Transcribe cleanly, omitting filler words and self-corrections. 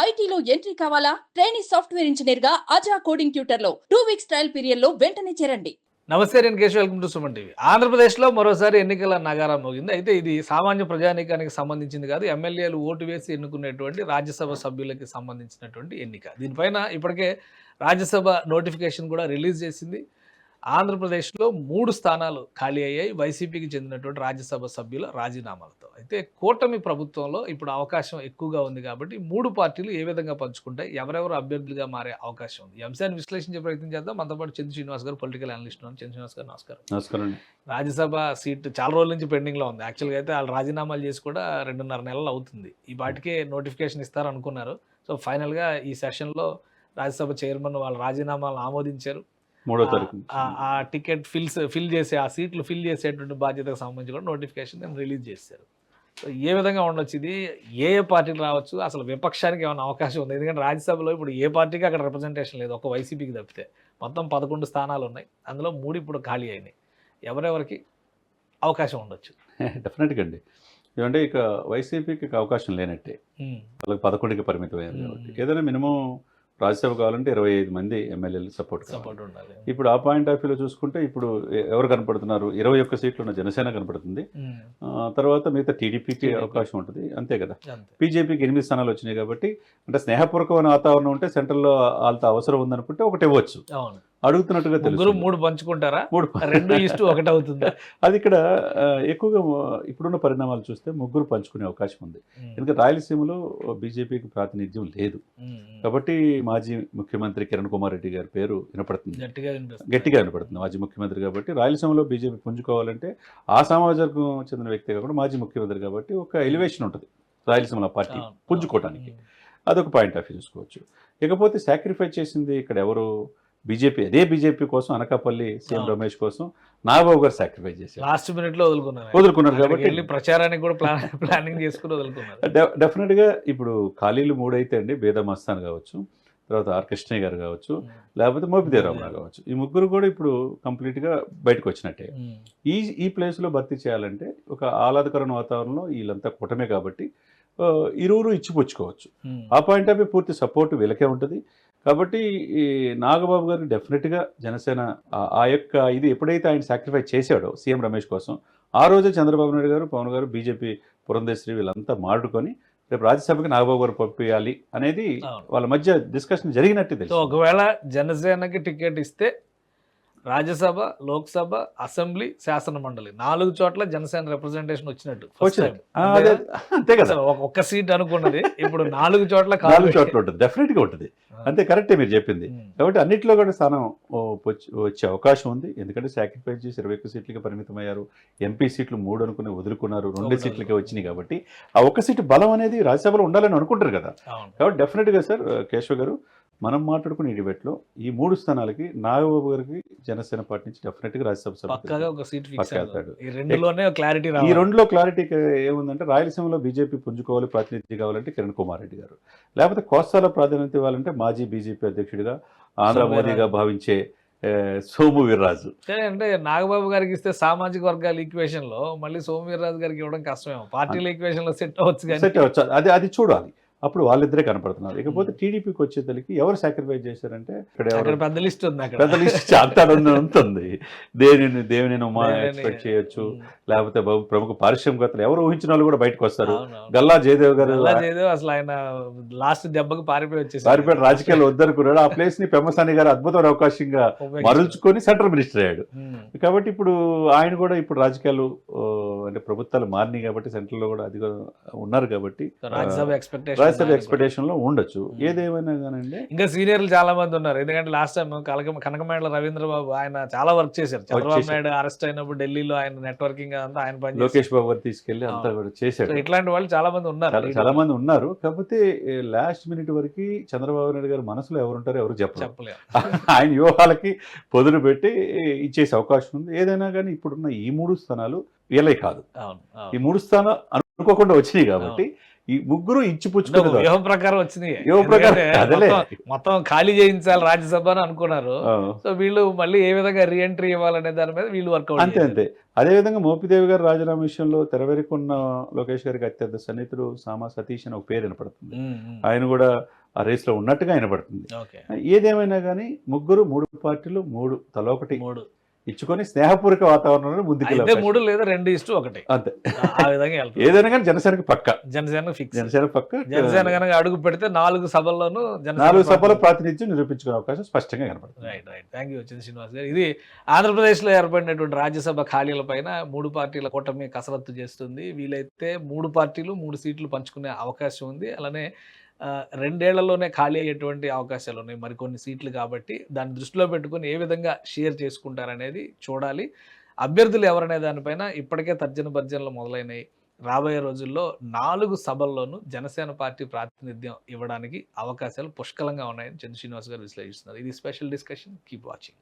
ఐటీలో ఎంట్రీ కావాలా? Trainee software engineer గా అజా కోడింగ్ ట్యూటర్ లో 2 వీక్స్ ట్రయల్ పీరియడ్ లో వెంటనే చేరండి. నమస్తే, నేను Keshav. Welcome to Suman TV. ఆంధ్రప్రదేశ్లో మరోసారి ఎన్నికల నగారం మోగింది. అయితే ఇది సామాన్య ప్రజానీకానికి సంబంధించింది కాదు, ఎమ్మెల్యేలు ఓటు వేసి ఎన్నుకునేటువంటి రాజ్యసభ సభ్యులకి సంబంధించినటువంటి ఎన్నిక. దీనిపైన ఇప్పటికే రాజ్యసభ నోటిఫికేషన్ కూడా రిలీజ్ చేసింది. ఆంధ్రప్రదేశ్లో 3 స్థానాలు ఖాళీ అయ్యాయి వైసీపీకి చెందినటువంటి రాజ్యసభ సభ్యుల రాజీనామాలతో. అయితే కూటమి ప్రభుత్వంలో ఇప్పుడు అవకాశం ఎక్కువగా ఉంది కాబట్టి 3 పార్టీలు ఏ విధంగా పంచుకుంటాయి, ఎవరెవరు అభ్యర్థులుగా మారే అవకాశం ఉంది, ఈ అంశాన్ని విశ్లేషించే ప్రయత్నం చేద్దాం. మనతో పాటు చంద్ర శ్రీనివాస్ గారు, పొలిటికల్ అనలిస్ట్ ఉన్నారు. చంద్ర శ్రీనివాస్ గారు నమస్కారం. నమస్కారం. రాజ్యసభ సీట్ చాలా రోజుల నుంచి పెండింగ్లో ఉంది. యాక్చువల్గా అయితే వాళ్ళు రాజీనామాలు చేసి కూడా 2.5 నెలలు అవుతుంది. ఈ పాటికే నోటిఫికేషన్ ఇస్తారు అనుకున్నారు. సో ఫైనల్గా ఈ సెషన్లో రాజ్యసభ చైర్మన్ వాళ్ళ రాజీనామాలను ఆమోదించారు. 3వ తారీఖు ఆ టికెట్ ఫిల్ చేసే, ఆ సీట్లు ఫిల్ చేసేటువంటి బాధ్యతకు సంబంధించి కూడా నోటిఫికేషన్ రిలీజ్ చేశారు. సో ఏ విధంగా ఉండొచ్చు ఇది? ఏ పార్టీలు రావచ్చు? అసలు విపక్షానికి ఏమైనా అవకాశం ఉంది? ఎందుకంటే రాజ్యసభలో ఇప్పుడు ఏ పార్టీకి అక్కడ రిప్రజెంటేషన్ లేదు, ఒక వైసీపీకి తప్పితే. మొత్తం 11 స్థానాలు ఉన్నాయి, అందులో 3 ఇప్పుడు ఖాళీ అయినాయి. ఎవరెవరికి అవకాశం ఉండొచ్చు? డెఫినెట్గా అండి. ఏమంటే ఇక వైసీపీకి అవకాశం లేనట్టే. వాళ్ళకి 11కి పరిమితమైంది కాబట్టి ఏదైనా మినిమం రాజ్యసభ కావాలంటే 25 మంది ఎమ్మెల్యేలు సపోర్ట్ ఉండాలి. ఇప్పుడు ఆ పాయింట్ ఆఫ్ వ్యూలో చూసుకుంటే ఇప్పుడు ఎవరు కనపడుతున్నారు? 21 సీట్లు ఉన్న జనసేన కనపడుతుంది. తర్వాత మిగతా టీడీపీకి అవకాశం ఉంటుంది, అంతే కదా. బీజేపీకి 8 స్థానాలు వచ్చినాయి కాబట్టి, అంటే స్నేహపూర్వకమైన వాతావరణం ఉంటే సెంట్రల్లో వాళ్ళతో అవసరం ఉందనుకుంటే ఒకటి ఇవ్వచ్చు. అడుగుతున్నట్టుగా తెలుసు. 3 పంచుకుంటారా? 2:1 అవుతుంది. అది ఇక్కడ ఎక్కువగా ఇప్పుడున్న పరిణామాలు చూస్తే 3 పంచుకునే అవకాశం ఉంది. ఎందుకంటే రాయలసీమలో బీజేపీకి ప్రాతినిధ్యం లేదు కాబట్టి మాజీ ముఖ్యమంత్రి కిరణ్ కుమార్ రెడ్డి గారి పేరు వినపడుతుంది, గట్టిగా వినపడుతుంది. మాజీ ముఖ్యమంత్రి కాబట్టి రాయలసీమలో బీజేపీ పుంజుకోవాలంటే ఆ సామాజికకు చెందిన వ్యక్తి కాకుండా మాజీ ముఖ్యమంత్రి కాబట్టి ఒక ఎలివేషన్ ఉంటుంది రాయలసీమలో పార్టీ పుంజుకోవడానికి. అదొక పాయింట్ ఆఫ్ వ్యూ చూసుకోవచ్చు. ఇకపోతే సాక్రిఫైస్ చేసింది ఇక్కడ ఎవరు? బీజేపీ. అదే బీజేపీ కోసం అనకాపల్లి సీఎం రమేష్ కోసం నాగబాబు గారు సాక్రిఫైస్ చేశారు. లాస్ట్ మినిట్ లో వదులుకున్నారు కాబట్టి ప్రచారానికి కూడా ప్లానింగ్ చేసుకుని వదులుకున్నారు. డెఫినెట్గా ఇప్పుడు ఖాళీలు 3 అయితే అండి, బేదా మస్తాన్ కావచ్చు, తర్వాత ఆర్ కృష్ణయ్య గారు కావచ్చు, లేకపోతే మోపిదేవ్ రామరావు కావచ్చు. ఈ 3 కూడా ఇప్పుడు కంప్లీట్గా బయటకు వచ్చినట్టే. ఈ ప్లేస్లో భర్తీ చేయాలంటే ఒక ఆహ్లాదకరమైన వాతావరణంలో వీళ్ళంతా కూటమే కాబట్టి ఇరువురు ఇచ్చిపుచ్చుకోవచ్చు. ఆ పాయింట్ ఆఫ్ వ్యూ పూర్తి సపోర్ట్ వీళ్ళకే ఉంటుంది కాబట్టి ఈ నాగబాబు గారు డెఫినెట్గా జనసేన ఆ యొక్క ఇది ఎప్పుడైతే ఆయన సాక్రిఫైస్ చేశాడో సీఎం రమేష్ కోసం, ఆ రోజే చంద్రబాబు నాయుడు గారు, పవన్ గారు, బీజేపీ పురంధేశ్వరి వీళ్ళంతా మాట్లాడుకొని రేపు రాజ్యసభకి నాగబాబు గారు పంపించాలి అనేది వాళ్ళ మధ్య డిస్కషన్ జరిగినట్టు తెలుసు. ఒకవేళ జనసేనకి టికెట్ ఇస్తే రాజ్యసభ, లోక్సభ, అసెంబ్లీ, శాసన మండలి 4 చోట్ల జనసేన రిప్రజెంటేషన్ వచ్చినట్టు. అంతే కదా, ఒక్క సీట్ అనుకున్నది ఇప్పుడు 4 చోట్ల ఉంటుంది, డెఫినెట్గా ఉంటుంది. అంతే, కరెక్టే మీరు చెప్పింది. కాబట్టి అన్నింటిలో కూడా స్థానం వచ్చే అవకాశం ఉంది. ఎందుకంటే సాక్రిఫైస్ చేసి 21 సీట్లకి పరిమితమయ్యారు. ఎంపీ సీట్లు 3 అనుకుని వదులుకున్నారు, 2 సీట్లకే వచ్చినాయి కాబట్టి ఆ ఒక్క సీటు బలం అనేది రాజ్యసభలో ఉండాలని అనుకుంటారు కదా. కాబట్టి డెఫినెట్గా సార్ కేశవ్ గారు, మనం మాట్లాడుకునే డిబేట్లో ఈ 3 స్థానాలకి నాగబాబు గారికి జనసేన పార్టీ నుంచి డెఫినెట్గా రాజ్యసభ వెళ్తాడు. ఈ 2లో క్లారిటీ ఏముందంటే రాయలసీమలో బీజేపీ పుంజుకోవాలి, ప్రాతినిధ్యం కావాలంటే కిరణ్ కుమార్ రెడ్డి గారు, లేకపోతే కోస్తాలో ప్రాధాన్యత ఇవ్వాలంటే మాజీ బీజేపీ అధ్యక్షుడిగా ఆంధ్ర మోదీగా భావించే సోము వీర్రాజు. అంటే నాగబాబు గారికి ఇస్తే సామాజిక వర్గాల ఈక్వేషన్ లో మళ్ళీ సోము వీర్రాజు గారికి ఇవ్వడం కష్టమేమో. పార్టీల ఈక్వేషన్ లో సెట్ అవ్వచ్చు, అది చూడాలి. అప్పుడు వాళ్ళిద్దరే కనపడుతున్నారు. ఇకపోతే టీడీపీకి వచ్చేసరికి ఎవరు సాక్రిఫైస్ చేశారంటే ఇక్కడ పెద్ద లిస్ట్ అంతా ఉంటుంది. దేవిని ఎక్స్పెక్ట్ చేయొచ్చు, లేకపోతే ప్రముఖ పారిశ్రామికవేత్తలు ఎవరు ఊహించిన వాళ్ళు కూడా బయటకు వస్తారు. గల్లా జయదేవ్ గారు అసలు ఆయన లాస్ట్ దెబ్బకి పారిపోయి రాజకీయాలు వద్దనుకున్నాడు. ఆ ప్లేస్ ని పెమ్మసాని గారు అద్భుతమైన అవకాశంగా మరల్చుకొని సెంట్రల్ మినిస్టర్ అయ్యాడు. కాబట్టి ఇప్పుడు ఆయన కూడా ఇప్పుడు రాజకీయాలు అంటే ప్రభుత్వాలు మారినాయి కాబట్టి సెంట్రల్ లో కూడా అదిగా ఉన్నారు కాబట్టి రాజ్యసభ ఎక్స్పెక్టేషన్ లో ఉండొచ్చు. ఏదేమైనా కానండి, ఇంకా సీనియర్లు చాలా మంది ఉన్నారు. ఎందుకంటే లాస్ట్ టైం కనకమేడల రవీంద్రబాబు ఆయన చాలా వర్క్ చేశారు. చంద్రబాబు నాయుడు అరెస్ట్ అయినప్పుడు ఢిల్లీలో ఆయన నెట్వర్కింగ్ అంతా ఆయన పని, లోకేష్ బాబు గారు తీసుకెళ్లి అంతా కూడా చేశారు. ఇట్లాంటి వాళ్ళు చాలా మంది ఉన్నారు. కాకపోతే లాస్ట్ మినిట్ వరకు చంద్రబాబు నాయుడు గారు మనసులో ఎవరుంటారో ఎవరు చెప్పలేరు. ఆయన వ్యూహాలకి పొదులు పెట్టి ఇచ్చేసే అవకాశం ఉంది. ఏదైనా కానీ ఇప్పుడున్న ఈ 3 స్థానాలు వీళ్ళే కాదు, ఈ 3 స్థానాలు అనుకోకుండా వచ్చినాయి కాబట్టి ఈ ముగ్గురు ఇచ్చిపుచ్చుకునే వ్యూహం ప్రకారం వచ్చినాయి. వ్యూహం ప్రకారం ఎందుకంటే అదేలే. మొత్తం ఖాళీ చేయించాలి రాజ్యసభ అని అనుకున్నారు. ఆ, సో వీళ్ళు మళ్ళీ ఏ విధంగా రీఎంట్రీ ఇవ్వాలనే దాని మీద వీళ్ళు వర్కౌట్ అంతే అంతే. అదేవిధంగా మోపిదేవి గారు రాజీనామా విషయంలో తెరవెరుకున్న లోకేష్ గారికి అత్యంత సన్నిహితుడు సామా సతీష్ అని ఒక పేరు వినపడుతుంది. ఆయన కూడా ఆ రేస్లో ఉన్నట్టుగా వినపడుతుంది. ఓకే. ఏదేమైనా కానీ ముగ్గురు 3 పార్టీలు 3 తలొకటి 3 ఇచ్చుకొని స్నేహపూర్వక వాతావరణంలో ముందుకెళ్ళే అయితే అవకాశం. 3 లేదా 2:1 అంతే. ఆ విధంగా వెళ్తారు. ఏదైనా కానీ జనసేనకి పక్క, జనసేన ఫిక్స్. జనసేన పక్క. జనసేన కనుక అడుగు పెడితే 4 సభల్లోనూ 4 సభల ప్రాతినిధ్యం నిరూపించుకునే అవకాశం స్పష్టంగా కనపడుతుంది. Right right. థ్యాంక్ యూ వచ్చింది శ్రీనివాస్ గారు. ఇది ఆంధ్రప్రదేశ్లో ఏర్పడినటువంటి రాజ్యసభ ఖాళీల పైన 3 పార్టీల కూటమి కసరత్తు చేస్తుంది. వీలైతే 3 పార్టీలు 3 సీట్లు పంచుకునే అవకాశం ఉంది. అలానే 2 ఏళ్లలోనే ఖాళీ అయ్యేటువంటి అవకాశాలు ఉన్నాయి మరికొన్ని సీట్లు కాబట్టి దాన్ని దృష్టిలో పెట్టుకుని ఏ విధంగా షేర్ చేసుకుంటారనేది చూడాలి. అభ్యర్థులు ఎవరనే దానిపైన ఇప్పటికే తర్జన భర్జనలు మొదలైనవి. రాబోయే రోజుల్లో 4 సభల్లోనూ జనసేన పార్టీ ప్రాతినిధ్యం ఇవ్వడానికి అవకాశాలు పుష్కలంగా ఉన్నాయని చంద్ర శ్రీనివాస్ గారు విశ్లేషిస్తున్నారు. ఇది స్పెషల్ డిస్కషన్. Keep watching.